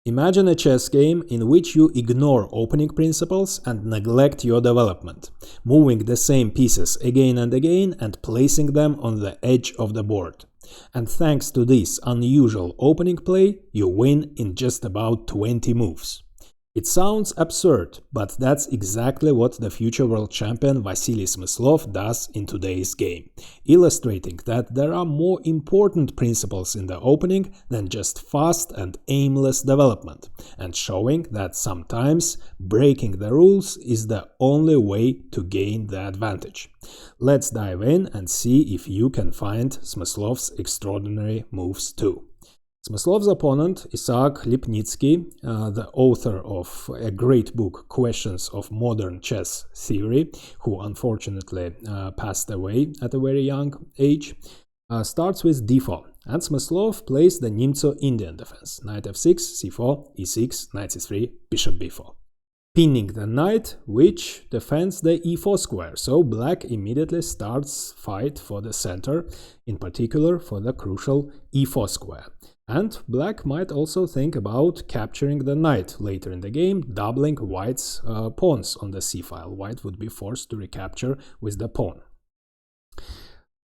Imagine a chess game in which you ignore opening principles and neglect your development, moving the same pieces again and again and placing them on the edge of the board. And thanks to this unusual opening play, you win in just about 20 moves. It sounds absurd, but that's exactly what the future world champion Vasily Smyslov does in today's game, illustrating that there are more important principles in the opening than just fast and aimless development, and showing that sometimes breaking the rules is the only way to gain the advantage. Let's dive in and see if you can find Smyslov's extraordinary moves too. Smyslov's opponent, Isaac Lipnitsky, the author of a great book, Questions of Modern Chess Theory, who unfortunately passed away at a very young age, starts with d4, and Smyslov plays the Nc3 Indian defense, knight f6, c4, e6, Nc3, bishop b4, pinning the knight, which defends the e4 square, so black immediately starts fight for the center, in particular for the crucial e4 square. And black might also think about capturing the knight later in the game, doubling white's pawns on the c-file. White would be forced to recapture with the pawn.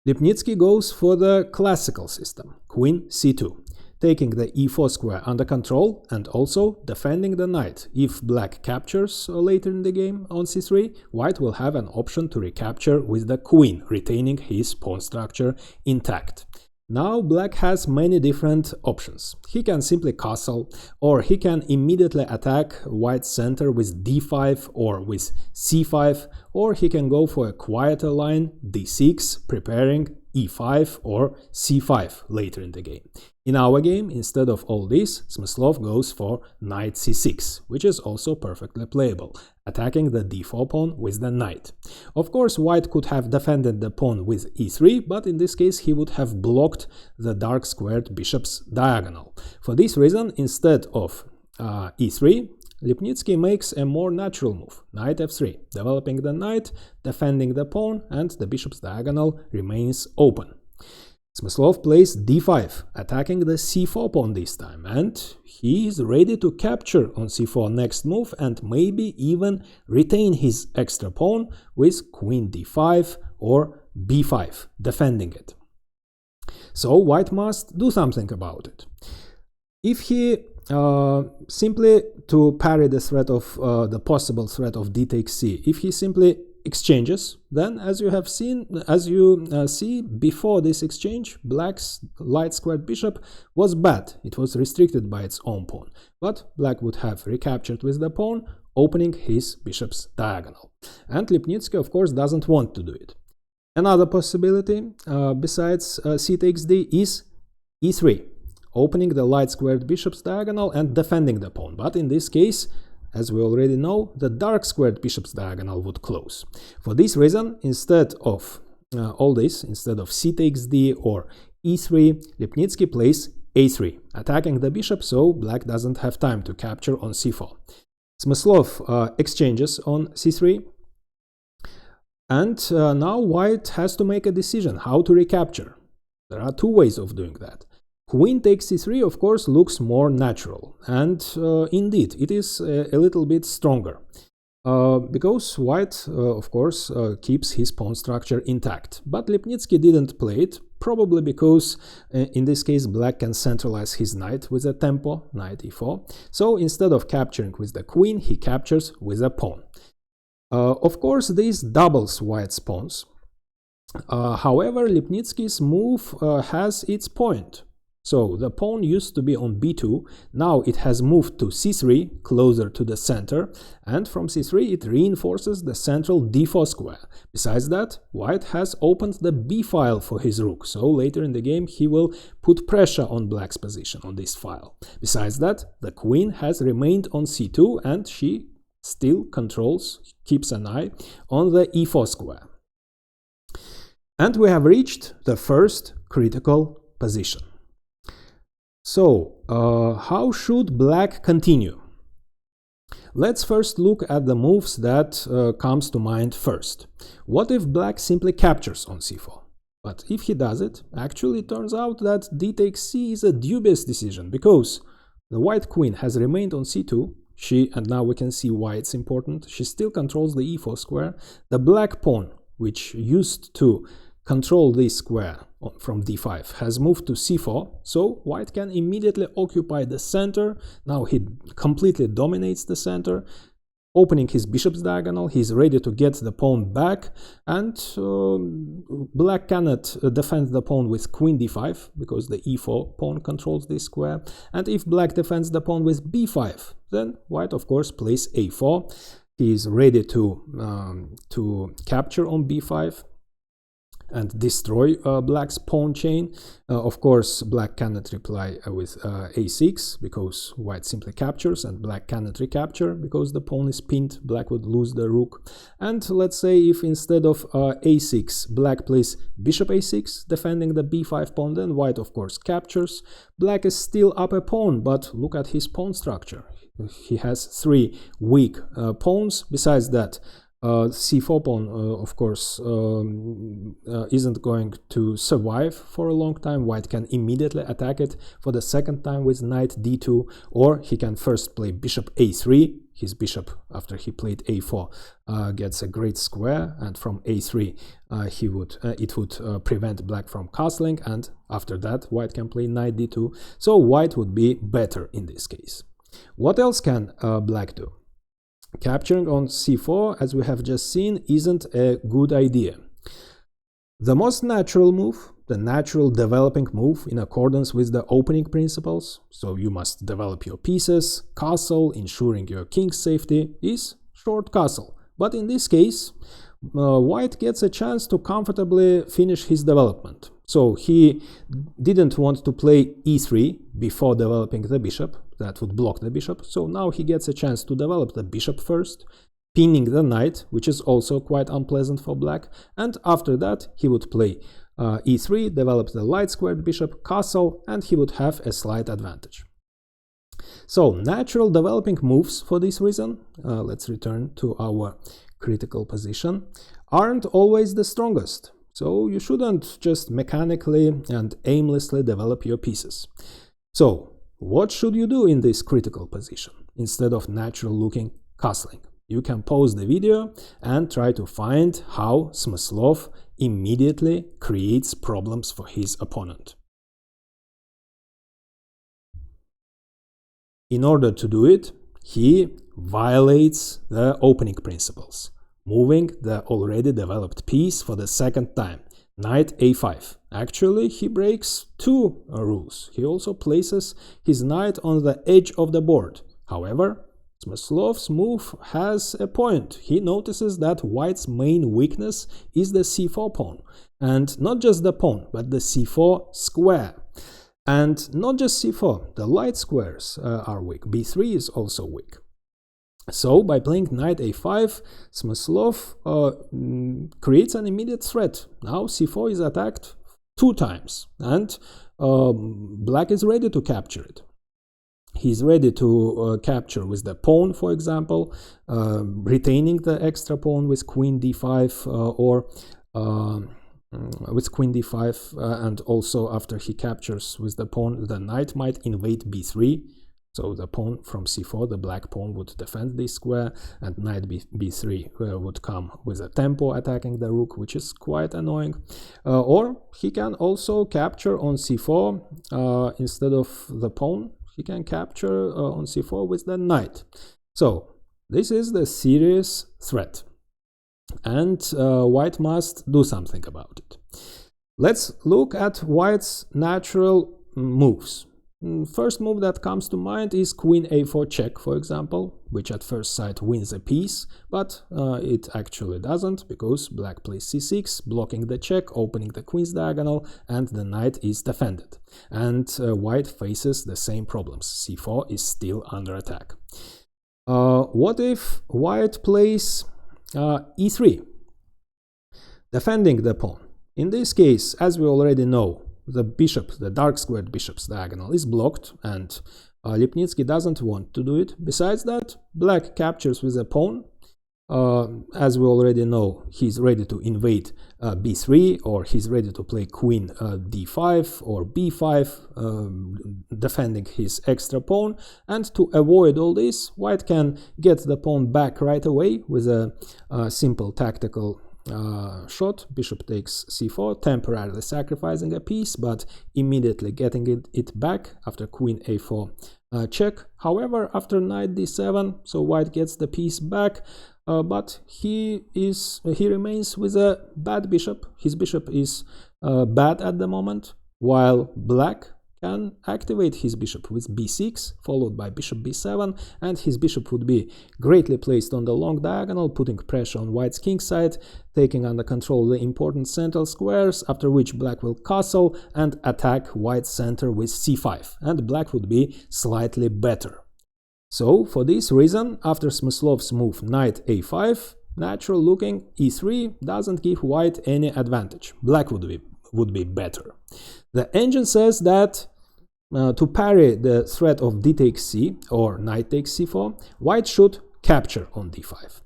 Lipnitsky goes for the classical system, queen c2, taking the e4 square under control and also defending the knight. If black captures later in the game on c3, white will have an option to recapture with the queen, retaining his pawn structure intact. Now black has many different options. He can simply castle, or he can immediately attack white's center with d5 or with c5, or he can go for a quieter line, d6, preparing e5 or c5 later in the game. In our game, instead of all this, Smyslov goes for knight c6, which is also perfectly playable, attacking the d4 pawn with the knight. Of course, white could have defended the pawn with e3, but in this case he would have blocked the dark squared bishop's diagonal. For this reason, instead of e3, Lipnitsky makes a more natural move, knight f3, developing the knight, defending the pawn, and the bishop's diagonal remains open. Smyslov plays d5, attacking the c4 pawn this time, and he is ready to capture on c4 next move and maybe even retain his extra pawn with queen d5 or b5, defending it. So white must do something about it. If he simply to parry the threat of the possible threat of d takes c, if he simply exchanges, then as you see before this exchange, black's light squared bishop was bad. It was restricted by its own pawn, but black would have recaptured with the pawn, opening his bishop's diagonal. And Lipnitsky, of course, doesn't want to do it. Another possibility besides c takes d is e3, opening the light squared bishop's diagonal and defending the pawn, but in this case, as we already know, the dark squared bishop's diagonal would close. For this reason, instead of instead of c takes d or e3, Lipnitsky plays a3, attacking the bishop so black doesn't have time to capture on c4. Smyslov exchanges on c3, and now white has to make a decision how to recapture. There are two ways of doing that. Queen takes c3, of course, looks more natural, and indeed, it is a little bit stronger, because white, of course, keeps his pawn structure intact. But Lipnitsky didn't play it, probably because, in this case, black can centralize his knight with a tempo, knight e4. So instead of capturing with the queen, he captures with a pawn. Of course, this doubles white's pawns. However, Lipnitsky's move has its point. So the pawn used to be on b2, now it has moved to c3, closer to the center, and from c3 it reinforces the central d4 square. Besides that, white has opened the b file for his rook, so later in the game he will put pressure on black's position on this file. Besides that, the queen has remained on c2 and she still keeps an eye on the e4 square. And we have reached the first critical position. So, how should black continue? Let's first look at the moves that comes to mind first. What if black simply captures on c4? But if he does it, actually it turns out that d takes c is a dubious decision, because the white queen has remained on c2. And now we can see why it's important. She still controls the e4 square. The black pawn, which used to control this square from d5, has moved to c4, so white can immediately occupy the center. Now he completely dominates the center. Opening his bishop's diagonal, he's ready to get the pawn back, and black cannot defend the pawn with queen d5 because the e4 pawn controls this square. And if black defends the pawn with b5, then white of course plays a4. He is ready to capture on b5 and destroy black's pawn chain. Of course, black cannot reply with a6 because white simply captures, and black cannot recapture because the pawn is pinned. Black would lose the rook. And let's say if instead of a6 black plays bishop a6 defending the b5 pawn, then white of course captures. Black is still up a pawn, but look at his pawn structure. He has 3 weak pawns. Besides that, c4 pawn, of course, isn't going to survive for a long time. White can immediately attack it for the second time with knight d2, or he can first play bishop a3. His bishop, after he played a4, gets a great square, and from a3 it would prevent black from castling, and after that white can play knight d2. So white would be better in this case. What else can black do? Capturing on c4, as we have just seen, isn't a good idea. The most natural move, the natural developing move in accordance with the opening principles, so you must develop your pieces, castle, ensuring your king's safety, is short castle. But in this case, white gets a chance to comfortably finish his development. So he didn't want to play e3 before developing the bishop. That would block the bishop. So now he gets a chance to develop the bishop first, pinning the knight, which is also quite unpleasant for black. And after that, he would play e3, develop the light-squared bishop, castle, and he would have a slight advantage. So natural developing moves for this reason, let's return to our critical position, aren't always the strongest. So you shouldn't just mechanically and aimlessly develop your pieces. So what should you do in this critical position instead of natural looking castling? You can pause the video and try to find how Smyslov immediately creates problems for his opponent. In order to do it, he violates the opening principles, moving the already developed piece for the second time, knight a5. Actually, he breaks 2 rules. He also places his knight on the edge of the board. However, Smyslov's move has a point. He notices that white's main weakness is the c4 pawn, and not just the pawn, but the c4 square. And not just c4, the light squares are weak. b3 is also weak. So, by playing knight a5, Smyslov creates an immediate threat. Now c4 is attacked 2 times, and black is ready to capture it. He's ready to capture with the pawn, for example, retaining the extra pawn with queen d5 or with queen d5, and also after he captures with the pawn, the knight might invade b3. So the pawn from c4, the black pawn, would defend this square, and knight b3 would come with a tempo attacking the rook, which is quite annoying. Or he can also capture on c4 instead of the pawn. He can capture on c4 with the knight. So this is the serious threat, and white must do something about it. Let's look at white's natural moves. First move that comes to mind is queen a4 check, for example, which at first sight wins a piece, but it actually doesn't, because black plays c6, blocking the check, opening the queen's diagonal, and the knight is defended. And white faces the same problems. c4 is still under attack. What if white plays e3, defending the pawn? In this case, as we already know, the bishop, the dark squared bishop's diagonal, is blocked, and Lipnitsky doesn't want to do it. Besides that, black captures with a pawn. As we already know, he's ready to invade b3, or he's ready to play queen d5 or b5, defending his extra pawn. And to avoid all this, white can get the pawn back right away with a simple tactical shot. Bishop takes c4, temporarily sacrificing a piece, but immediately getting it back after queen a4 check. However, after knight d7, so white gets the piece back, but he remains with a bad bishop. His bishop is bad at the moment, while black can activate his bishop with b6, followed by bishop b7, and his bishop would be greatly placed on the long diagonal, putting pressure on white's king side, taking under control the important central squares, after which black will castle and attack white's center with c5, and black would be slightly better. So, for this reason, after Smyslov's move knight a5, natural looking e3 doesn't give white any advantage. Black would be better. The engine says that to parry the threat of d takes c or knight takes c4, white should capture on d5.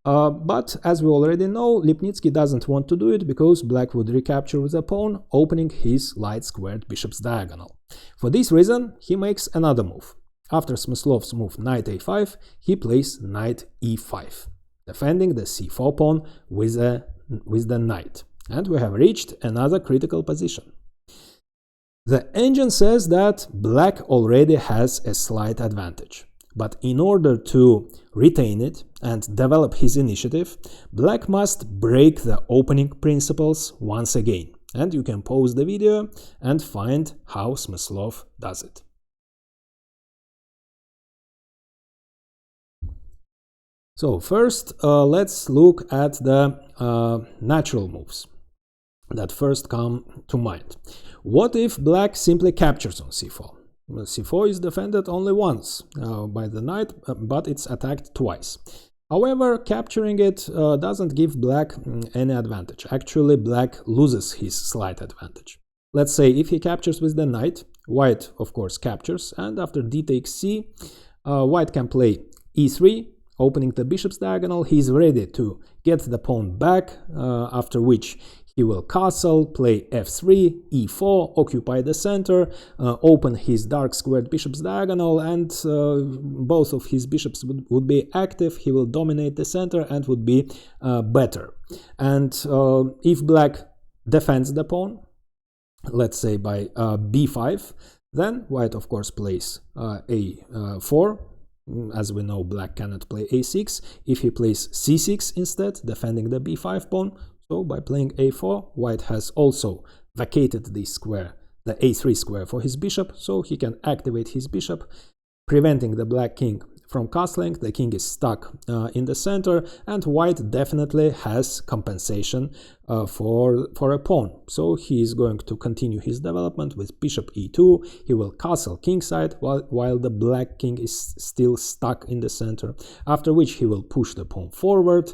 But as we already know, Lipnitsky doesn't want to do it because black would recapture with a pawn, opening his light squared bishop's diagonal. For this reason, he makes another move. After Smyslov's move knight a5, he plays knight e5, defending the c4 pawn with the knight. And we have reached another critical position. The engine says that black already has a slight advantage, but in order to retain it and develop his initiative, black must break the opening principles once again. And you can pause the video and find how Smyslov does it. So first, let's look at the natural moves that first come to mind. What if black simply captures on c4? c4 is defended only once by the knight, but it's attacked twice. However, capturing it doesn't give black any advantage. Actually, black loses his slight advantage. Let's say if he captures with the knight, white of course captures, and after d takes c, white can play e3, opening the bishop's diagonal. He's ready to get the pawn back, after which he will castle, play f3, e4, occupy the center, open his dark squared bishop's diagonal, and both of his bishops would be active. He will dominate the center and would be better. And if black defends the pawn, let's say by b5, then white of course plays a4. As we know, black cannot play a6. If he plays c6 instead, defending the b5 pawn, so by playing a4, white has also vacated this square, the a3 square, for his bishop, so he can activate his bishop, preventing the black king from castling. The king is stuck in the center, and white definitely has compensation for a pawn. So he is going to continue his development with bishop e2. He will castle kingside while the black king is still stuck in the center, after which he will push the pawn forward,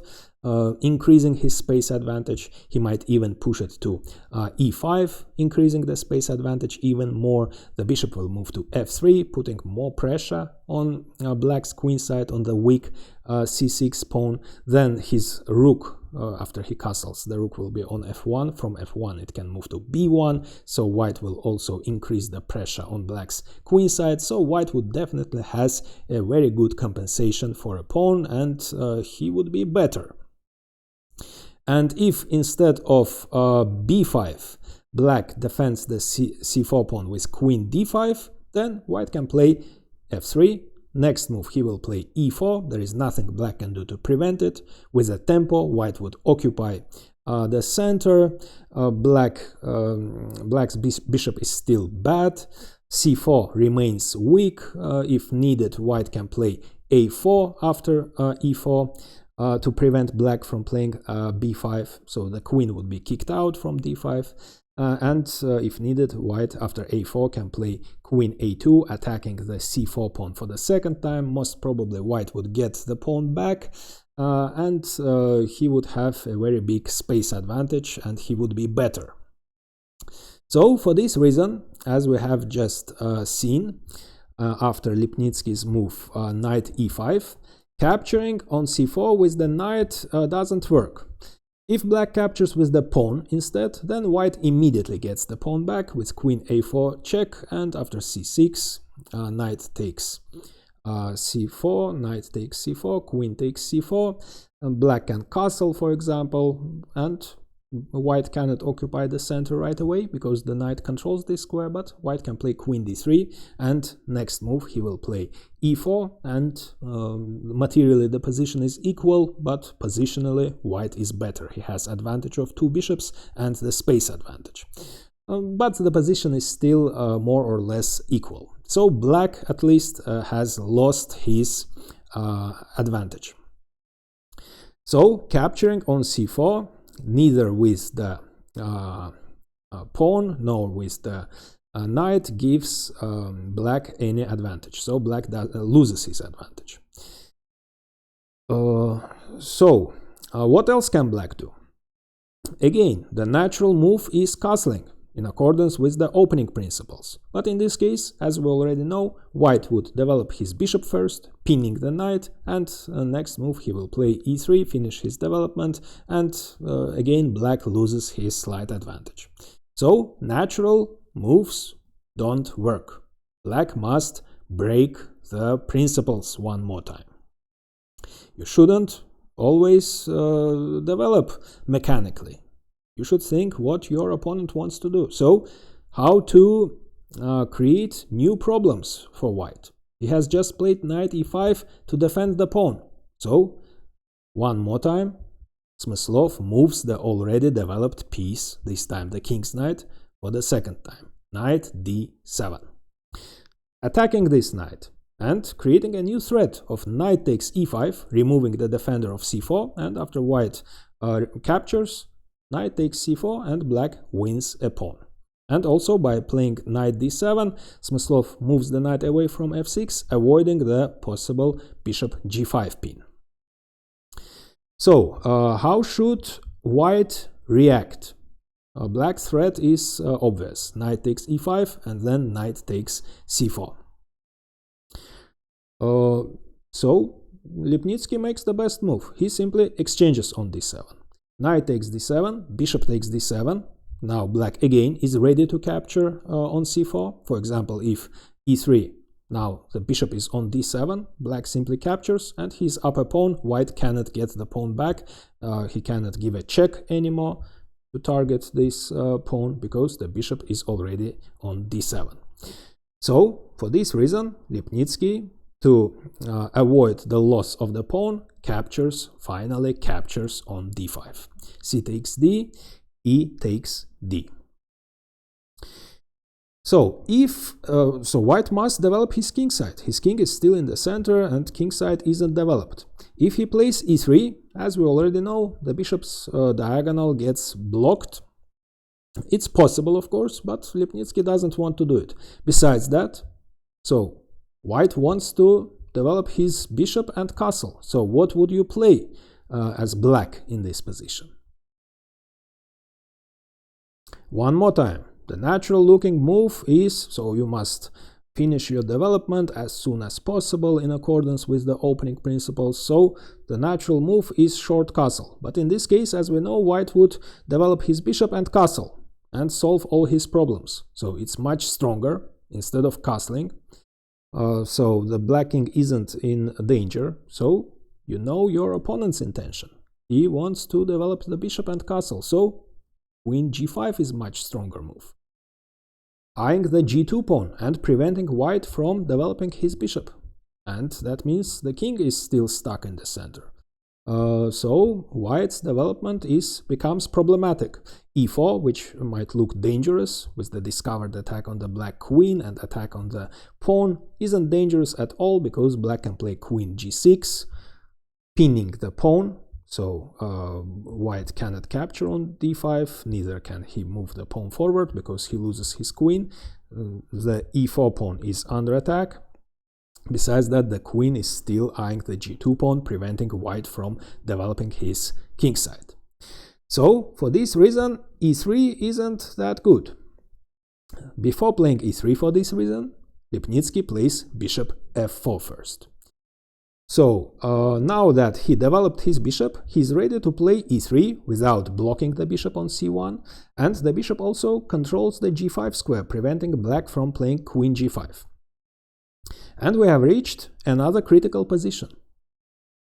increasing his space advantage. He might even push it to e5, increasing the space advantage even more. The bishop will move to f3, putting more pressure on black's queen side, on the weak c6 pawn. Then his rook, after he castles, the rook will be on f1. From f1 it can move to b1, so white will also increase the pressure on black's queen side. So white would definitely has a very good compensation for a pawn, and he would be better. And if instead of b5, black defends the c4 pawn with queen d5, then white can play f3. Next move, he will play e4. There is nothing black can do to prevent it. With a tempo, white would occupy the center. Black's bishop is still bad. c4 remains weak. If needed, white can play a4 after e4. To prevent black from playing b5, so the queen would be kicked out from d5, and if needed, white after a4 can play queen a2, attacking the c4 pawn for the second time. Most probably white would get the pawn back, and he would have a very big space advantage, and he would be better. So for this reason, as we have just seen, after Lipnitsky's move knight e5, capturing on c4 with the knight doesn't work. If black captures with the pawn instead, then white immediately gets the pawn back with queen a4 check, and after c6, knight takes c4, knight takes c4, queen takes c4, and black can castle, for example, and white cannot occupy the center right away because the knight controls this square, but white can play queen d3, and next move he will play e4, and materially the position is equal, but positionally white is better. He has advantage of 2 bishops and the space advantage. But the position is still more or less equal. So black at least has lost his advantage. So capturing on c4, neither with the pawn nor with the knight gives black any advantage. So black loses his advantage. What else can black do? Again, the natural move is castling, in accordance with the opening principles. But in this case, as we already know, white would develop his bishop first, pinning the knight, and next move he will play e3, finish his development, and again black loses his slight advantage. So natural moves don't work. Black must break the principles one more time. You shouldn't always develop mechanically. You should think what your opponent wants to do. So, how to create new problems for white? He has just played knight e5 to defend the pawn. So, one more time, Smyslov moves the already developed piece, this time the king's knight, for the second time, knight d7. Attacking this knight and creating a new threat of knight takes e5, removing the defender of c4, and after white captures, knight takes c4 and black wins a pawn. And also by playing knight d7, Smyslov moves the knight away from f6, avoiding the possible bishop g5 pin. So, how should white react? Black's threat is obvious. Knight takes e5 and then knight takes c4. So, Lipnitsky makes the best move. He simply exchanges on d7. Knight takes d7, bishop takes d7. Now black again is ready to capture on c4. For example, if e3, now the bishop is on d7, black simply captures, and his upper pawn, white cannot get the pawn back. He cannot give a check anymore to target this pawn because the bishop is already on d7. So for this reason, Lipnitsky, to avoid the loss of the pawn, finally captures on d5. C takes d, e takes d. So white must develop his king side. His king is still in the center and king side isn't developed. If he plays e3, as we already know, the bishop's diagonal gets blocked. It's possible, of course, but Lipnitsky doesn't want to do it. Besides that, so white wants to develop his bishop and castle. So what would you play as black in this position? One more time. The natural looking move is, so you must finish your development as soon as possible in accordance with the opening principles. So the natural move is short castle. But in this case, as we know, white would develop his bishop and castle and solve all his problems. So it's much stronger instead of castling. So the black king isn't in danger. So you know your opponent's intention. He wants to develop the bishop and castle. So queen g5 is much stronger move, eyeing the g2 pawn and preventing white from developing his bishop. And that means the king is still stuck in the center. So white's development becomes problematic. e4, which might look dangerous with the discovered attack on the black queen and attack on the pawn, isn't dangerous at all because black can play queen g6, pinning the pawn. So white cannot capture on d5, neither can he move the pawn forward because he loses his queen. The e4 pawn is under attack. Besides that, the queen is still eyeing the g2 pawn, preventing white from developing his king side. So for this reason, e3 isn't that good. Before playing e3 for this reason, Lipnitsky plays bishop f4 first. So now that he developed his bishop, he's ready to play e3 without blocking the bishop on c1, and the bishop also controls the g5 square, preventing black from playing queen g5. And we have reached another critical position.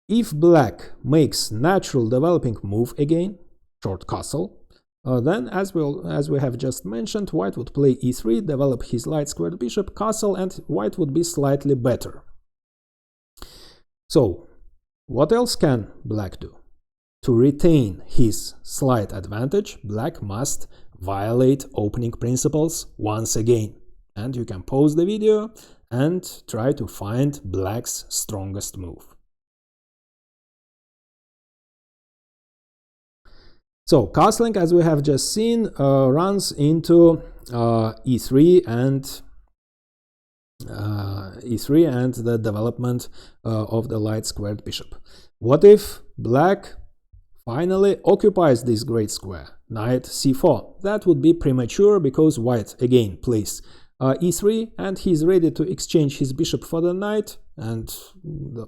If black makes natural developing move again, short castle, then as we have just mentioned, white would play e3, develop his light squared bishop, castle, and white would be slightly better. So, what else can black do? To retain his slight advantage, black must violate opening principles once again. And you can pause the video and try to find black's strongest move. So, castling, as we have just seen, runs into e3 and the development of the light squared bishop. What if black finally occupies this great square, knight c4? That would be premature because white again plays e3 and he's ready to exchange his bishop for the knight, and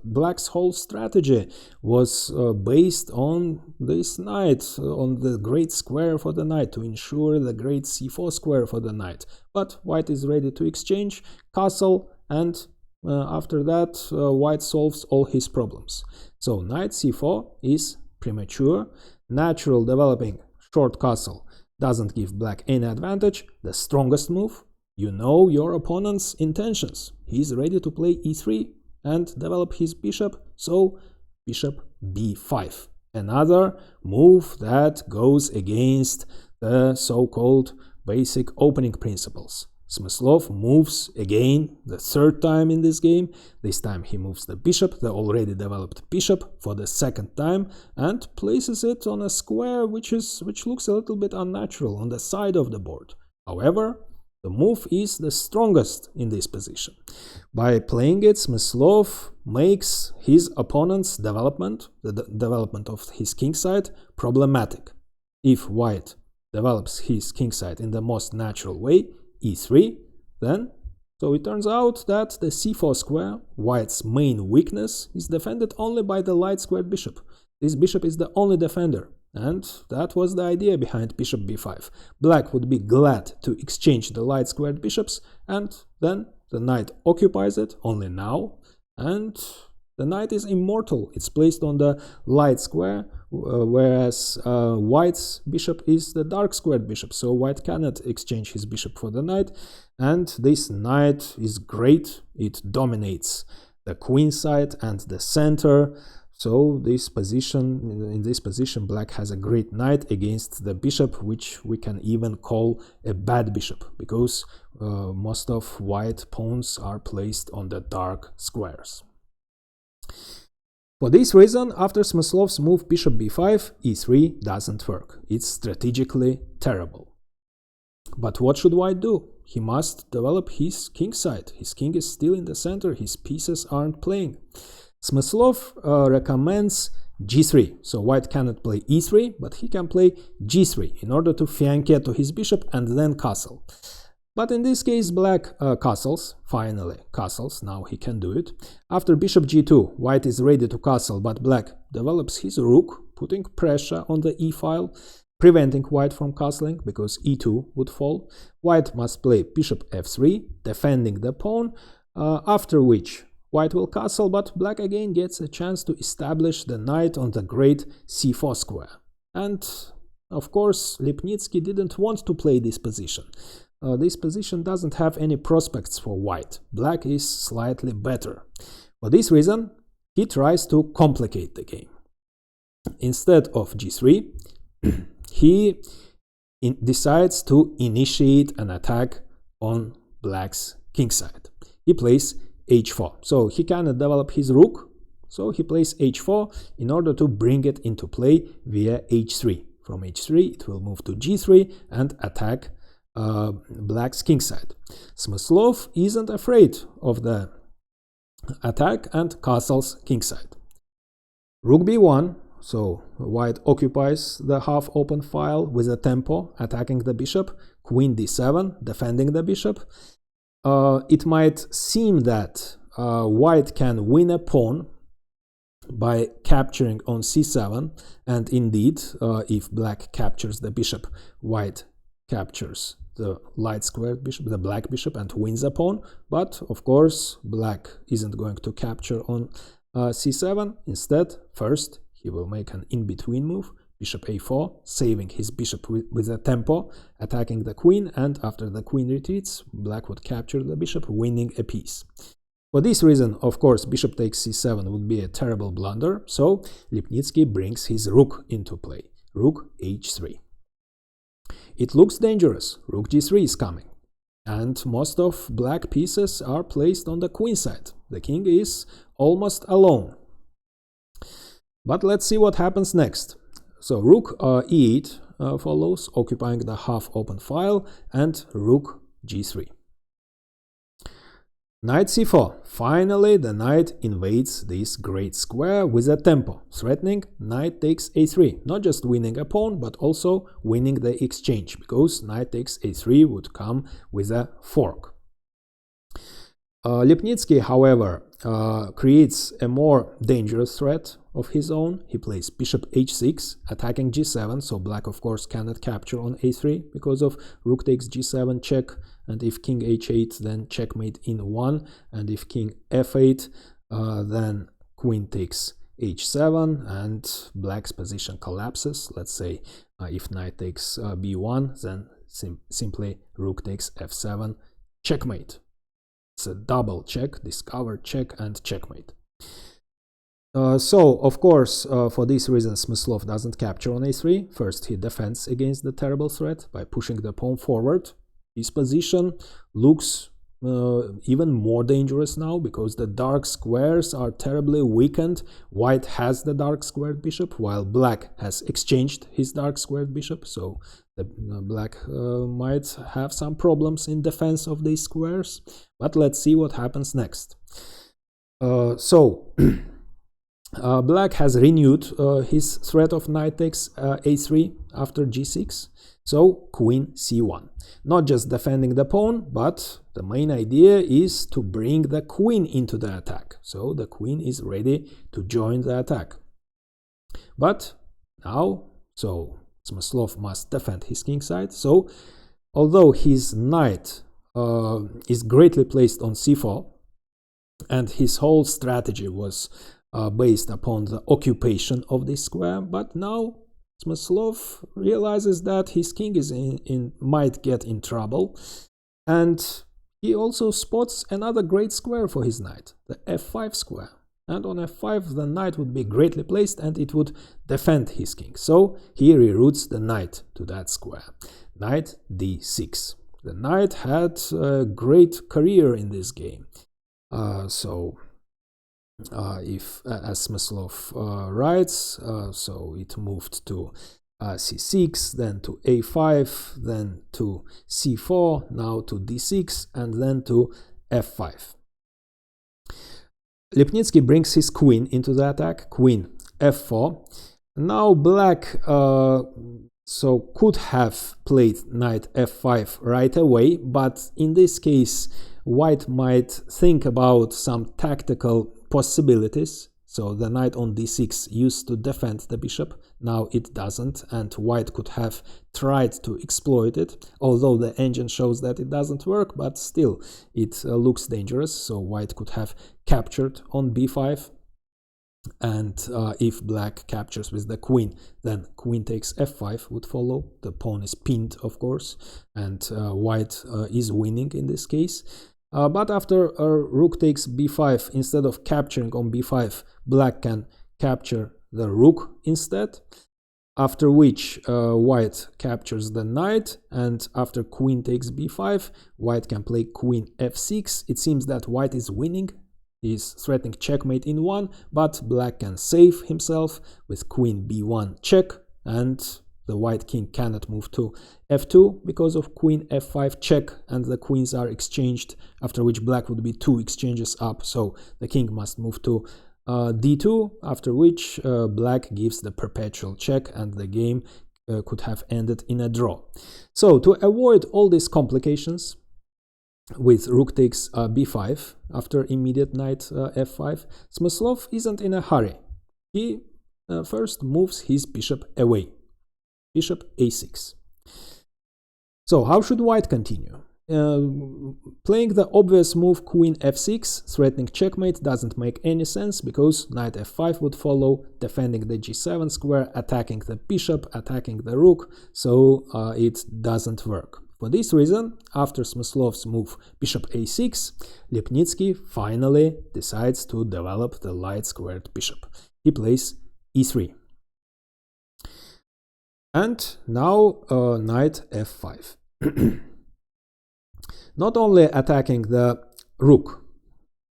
black's whole strategy was based on this knight, on the great square for the knight, to ensure the great c4 square for the knight. But white is ready to exchange, castle, and after that white solves all his problems. So knight c4 is premature. Natural developing short castle doesn't give black any advantage. The strongest move, you know your opponent's intentions. He's ready to play e3 and develop his bishop, so bishop b5. Another move that goes against the so-called basic opening principles. Smyslov moves again the third time in this game. This time he moves the bishop, the already developed bishop, for the second time, and places it on a square which looks a little bit unnatural on the side of the board. However, the move is the strongest in this position. By playing it, Smyslov makes his opponent's development, the development of his kingside, problematic. If white develops his kingside in the most natural way, e3, then so it turns out that the c4 square, white's main weakness, is defended only by the light squared bishop. This bishop is the only defender. And that was the idea behind bishop b5. Black would be glad to exchange the light squared bishops, and then the knight occupies it only now, and the knight is immortal. It's placed on the light square, whereas white's bishop is the dark squared bishop, so white cannot exchange his bishop for the knight, and this knight is great. It dominates the queen side and the center. So in this position, black has a great knight against the bishop, which we can even call a bad bishop, because most of white pawns are placed on the dark squares. For this reason, after Smyslov's move bishop b5, e3 doesn't work. It's strategically terrible. But what should white do? He must develop his king side. His king is still in the center, his pieces aren't playing. Smyslov recommends g3, so white cannot play e3, but he can play g3 in order to fianchetto his bishop and then castle. But in this case, black castles, finally castles, now he can do it. After bishop g2, white is ready to castle, but black develops his rook, putting pressure on the e-file, preventing white from castling, because e2 would fall. White must play bishop f3, defending the pawn, after which white will castle, but black again gets a chance to establish the knight on the great c4 square. And of course, Lipnitsky didn't want to play this position. This position doesn't have any prospects for white. Black is slightly better. For this reason, he tries to complicate the game. Instead of g3, he decides to initiate an attack on black's kingside. He plays h4. So he cannot develop his rook, so he plays h4 in order to bring it into play via h3. From h3 it will move to g3 and attack black's kingside. Smyslov isn't afraid of the attack and castles kingside. Rook b1, so white occupies the half-open file with a tempo, attacking the bishop. Queen d7, defending the bishop. It might seem that white can win a pawn by capturing on c7, and indeed, if black captures the bishop, white captures the light squared bishop, the black bishop, and wins a pawn. But of course, black isn't going to capture on c7. Instead, first he will make an in-between move, bishop a4, saving his bishop with a tempo, attacking the queen, and after the queen retreats, black would capture the bishop, winning a piece. For this reason, of course, bishop takes c7 would be a terrible blunder, so Lipnitsky brings his rook into play, rook h3. It looks dangerous, rook g3 is coming, and most of black pieces are placed on the queen side. The king is almost alone. But let's see what happens next. So rook e8 follows, occupying the half-open file, and rook g3. Knight c4. Finally, the knight invades this great square with a tempo, threatening knight takes a3, not just winning a pawn, but also winning the exchange, because knight takes a3 would come with a fork. Lipnitsky, however, creates a more dangerous threat of his own. He plays bishop h6, attacking g7, so black of course cannot capture on a3 because of rook takes g7 check, and if king h8 then checkmate in 1, and if king f8 then queen takes h7 and black's position collapses. Let's say if knight takes b1, then simply rook takes f7, checkmate. It's a double check, discover, check, and checkmate. So, of course, for this reason, Smyslov doesn't capture on a3. First, he defends against the terrible threat by pushing the pawn forward. His position looks even more dangerous now, because the dark squares are terribly weakened. White has the dark squared bishop, while black has exchanged his dark squared bishop, so the black might have some problems in defense of these squares. But let's see what happens next. Black has renewed his threat of knight takes a3 after g6, so queen c1. Not just defending the pawn, but the main idea is to bring the queen into the attack, so the queen is ready to join the attack. But now, Smyslov must defend his king side, so although his knight is greatly placed on c4, and his whole strategy was based upon the occupation of this square, but now Smyslov realizes that his king is might get in trouble, and he also spots another great square for his knight, the f5 square. And on f5 the knight would be greatly placed and it would defend his king. So he reroutes the knight to that square. Knight d6. The knight had a great career in this game. If as Smyslov writes, so it moved to c6, then to a5, then to c4, now to d6, and then to f5. Lipnitsky brings his queen into the attack, queen f4. Now black could have played knight f5 right away, but in this case white might think about some tactical possibilities. So the knight on d6 used to defend the bishop, now it doesn't, and white could have tried to exploit it, although the engine shows that it doesn't work, but still it looks dangerous, so white could have captured on b5, and if black captures with the queen, then queen takes f5 would follow. The pawn is pinned, of course, and white is winning in this case. But after rook takes b5, instead of capturing on b5, black can capture the rook instead, after which white captures the knight, and after queen takes b5, white can play queen f6. It seems that white is winning. He is threatening checkmate in 1, but black can save himself with queen b1 check, and the white king cannot move to f2 because of queen f5 check, and the queens are exchanged, after which black would be 2 exchanges up, so the king must move to d2, after which black gives the perpetual check, and the game could have ended in a draw. So to avoid all these complications with rook takes b5 after immediate knight f5, Smyslov isn't in a hurry. He first moves his bishop away, bishop a6. So how should white continue? Playing the obvious move queen f6, threatening checkmate, doesn't make any sense, because knight f5 would follow, defending the g7 square, attacking the bishop, attacking the rook, so it doesn't work. For this reason, after Smyslov's move bishop a6, Lipnitsky finally decides to develop the light-squared bishop. He plays e3. And now knight f5. Not only attacking the rook,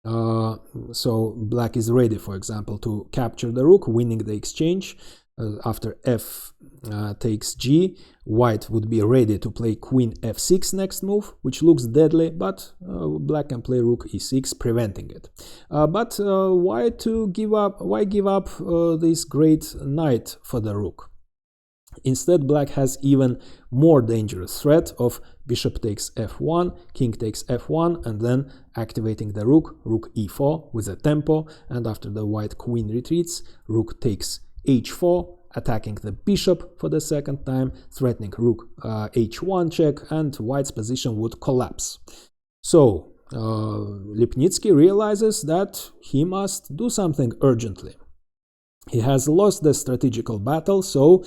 so black is ready, for example, to capture the rook, winning the exchange. After f takes g, white would be ready to play queen f6 next move, which looks deadly, but black can play rook e6, preventing it. But why give up this great knight for the rook? Instead, black has even more dangerous threat of bishop takes f1, king takes f1, and then activating the rook, rook e4 with a tempo, and after the white queen retreats, rook takes h4, attacking the bishop for the second time, threatening rook h1 check, and white's position would collapse. So Lipnitsky realizes that he must do something urgently. He has lost the strategical battle, so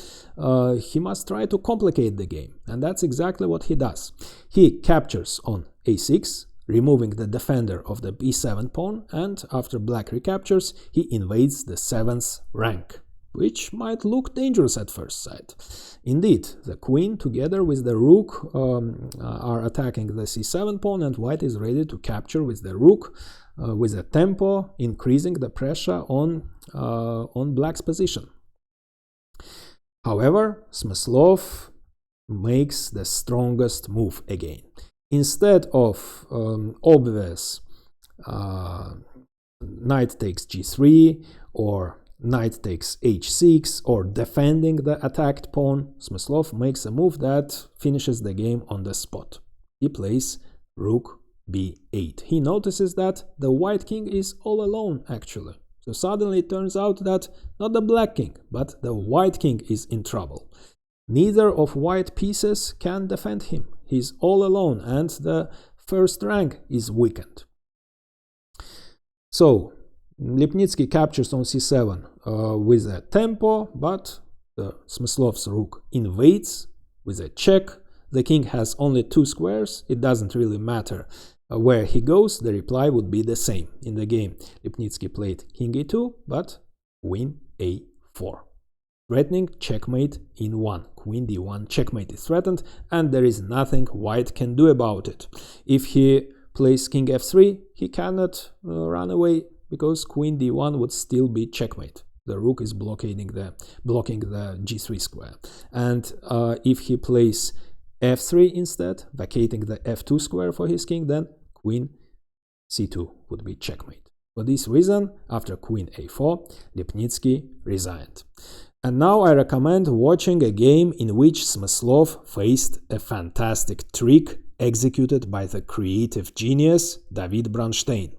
he must try to complicate the game, and that's exactly what he does. He captures on a6, removing the defender of the b7 pawn, and after black recaptures, he invades the 7th rank, which might look dangerous at first sight. Indeed, the queen together with the rook are attacking the c7 pawn, and white is ready to capture with the rook with a tempo, increasing the pressure on black's position. However, Smyslov makes the strongest move again. Instead of obvious knight takes g3 or knight takes h6 or defending the attacked pawn, Smyslov makes a move that finishes the game on the spot. He plays rook b8. He notices that the white king is all alone, actually. So suddenly it turns out that not the black king, but the white king is in trouble. Neither of white pieces can defend him. He's all alone, and the first rank is weakened. So Lipnitsky captures on c7 with a tempo, but Smyslov's rook invades with a check. The king has only 2 squares. It doesn't really matter where he goes, the reply would be the same. In the game, Lipnitsky played king e2, but queen a4, threatening checkmate in 1. Queen d1, checkmate is threatened, and there is nothing white can do about it. If he plays king f3, he cannot run away, because queen d1 would still be checkmate. The rook is blocking the g3 square. And if he plays f3 instead, vacating the f2 square for his king, then queen c2 would be checkmate. For this reason, after queen a4, Lipnitsky resigned. And now I recommend watching a game in which Smyslov faced a fantastic trick executed by the creative genius David Bronstein.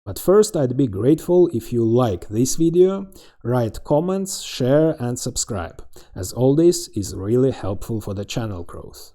But first, I'd be grateful if you like this video, write comments, share and subscribe, as all this is really helpful for the channel growth.